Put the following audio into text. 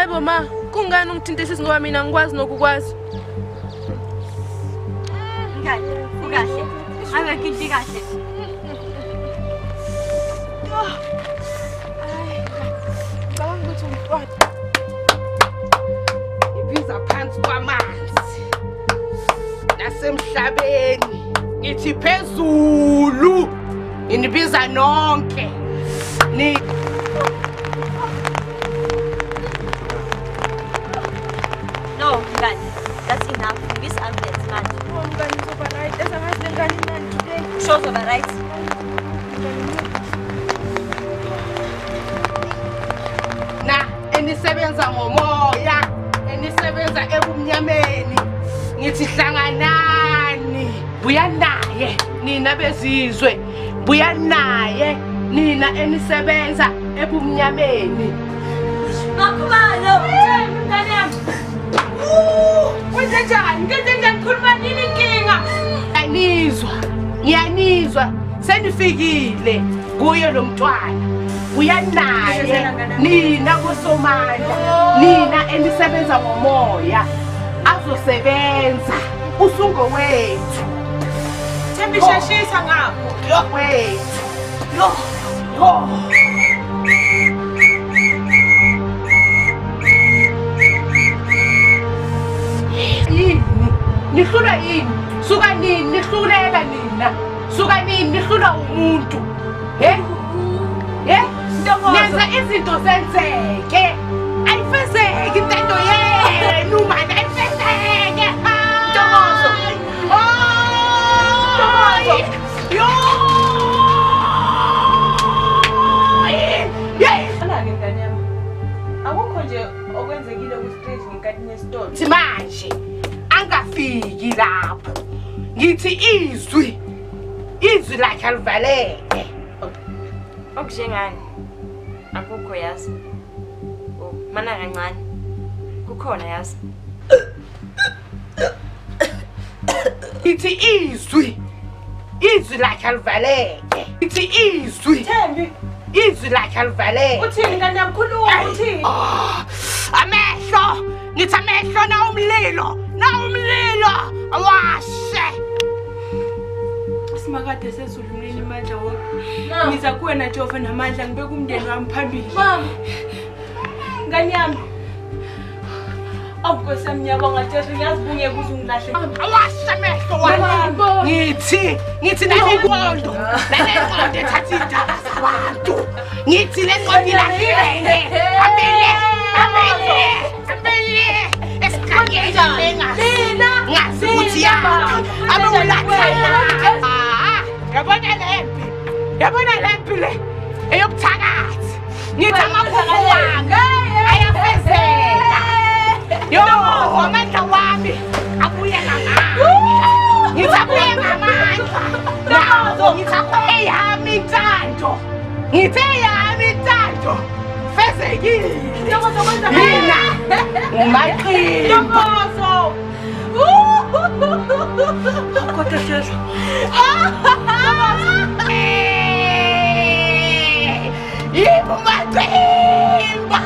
Yebo ma, kungani ungithinta sisi ngoba mina ngikwazi nokukwazi. Kahle, ukahle. Ave kinti kahle. Ngicabanga ukuthi umntwana. Ibiza phansi kwamanzi. Nasemhlabeni ngithi phezulu. Nginibiza nonke. No, Ngani, that's enough. This ambulance, man. Oh, ngani soba right. Esangazi ngani nani today. Sure, over right. Na enisebenza ngomoya, enisebenza ebumnyameni. Ngithi hlanganani. Buya naye nina bezizwe. Buya naye nina enisebenza ebumnyameni. Makhumalo, mntane yami. Kwenzenjani? Kwenzenjani? Khuluma nini inkinga? Ngiyanizwa. Senifikile kuye lo mntwana. Buya naye nina kosomandla. Nina enisebenza ngomoya. Azosebenza. Usungo wethu. Thembi shashisa ngapho. Lo wethu. Lo. Nihlula yini? Suka nini? Nihlulela nina. Suka nini? Nihlula umuntu. Nenza izinto zenzeke. Ayifezeke intando yenu manje ayifezeke. Ntokozo. Ntokozo. Yo! Alake ngani yami. Akukho nje okwenzekile ku stage ngekati nesitolo. Manje angafiki lapho. Ngithi izwi lakhe alivaleke. Okujengani? Akukho yazi. Oh, mana kancane. Kukhona yazi. Ngithi izwi lakhe alivaleke. Ngithi Thembi, izwi lakhe alivaleke. uthini ngani yami khuluma uthini? Amehlo, ngithi amehlo na umlilo. Awashe. Simakade sezulumini amandla wonke. Ngiza kuwena Jehova namandla ngibeka umndeni wami phambili. Mama. Ngani yami. Awukosi amnyama ngathi ngiyazibunge kuze ungilahle. Awashe amehlo wami. Ngithi nalengqondo ethatha indaba zabantu. Ngithi le ngqondo ilahleke. Ambele. Esikhangeni ngazi ukuthi yapi. Yabona lempi le eyobuthakathi. Ngithi amaphupho wami ayafezeka. Yo, amandla wami abuye ngamandla. Ngithi abuye ngamandla. Ngithi abuye yami intando. Fezekile. Mina ngumaqimba. Ntokozo. Kodwa Jesu. Yebo maqimba.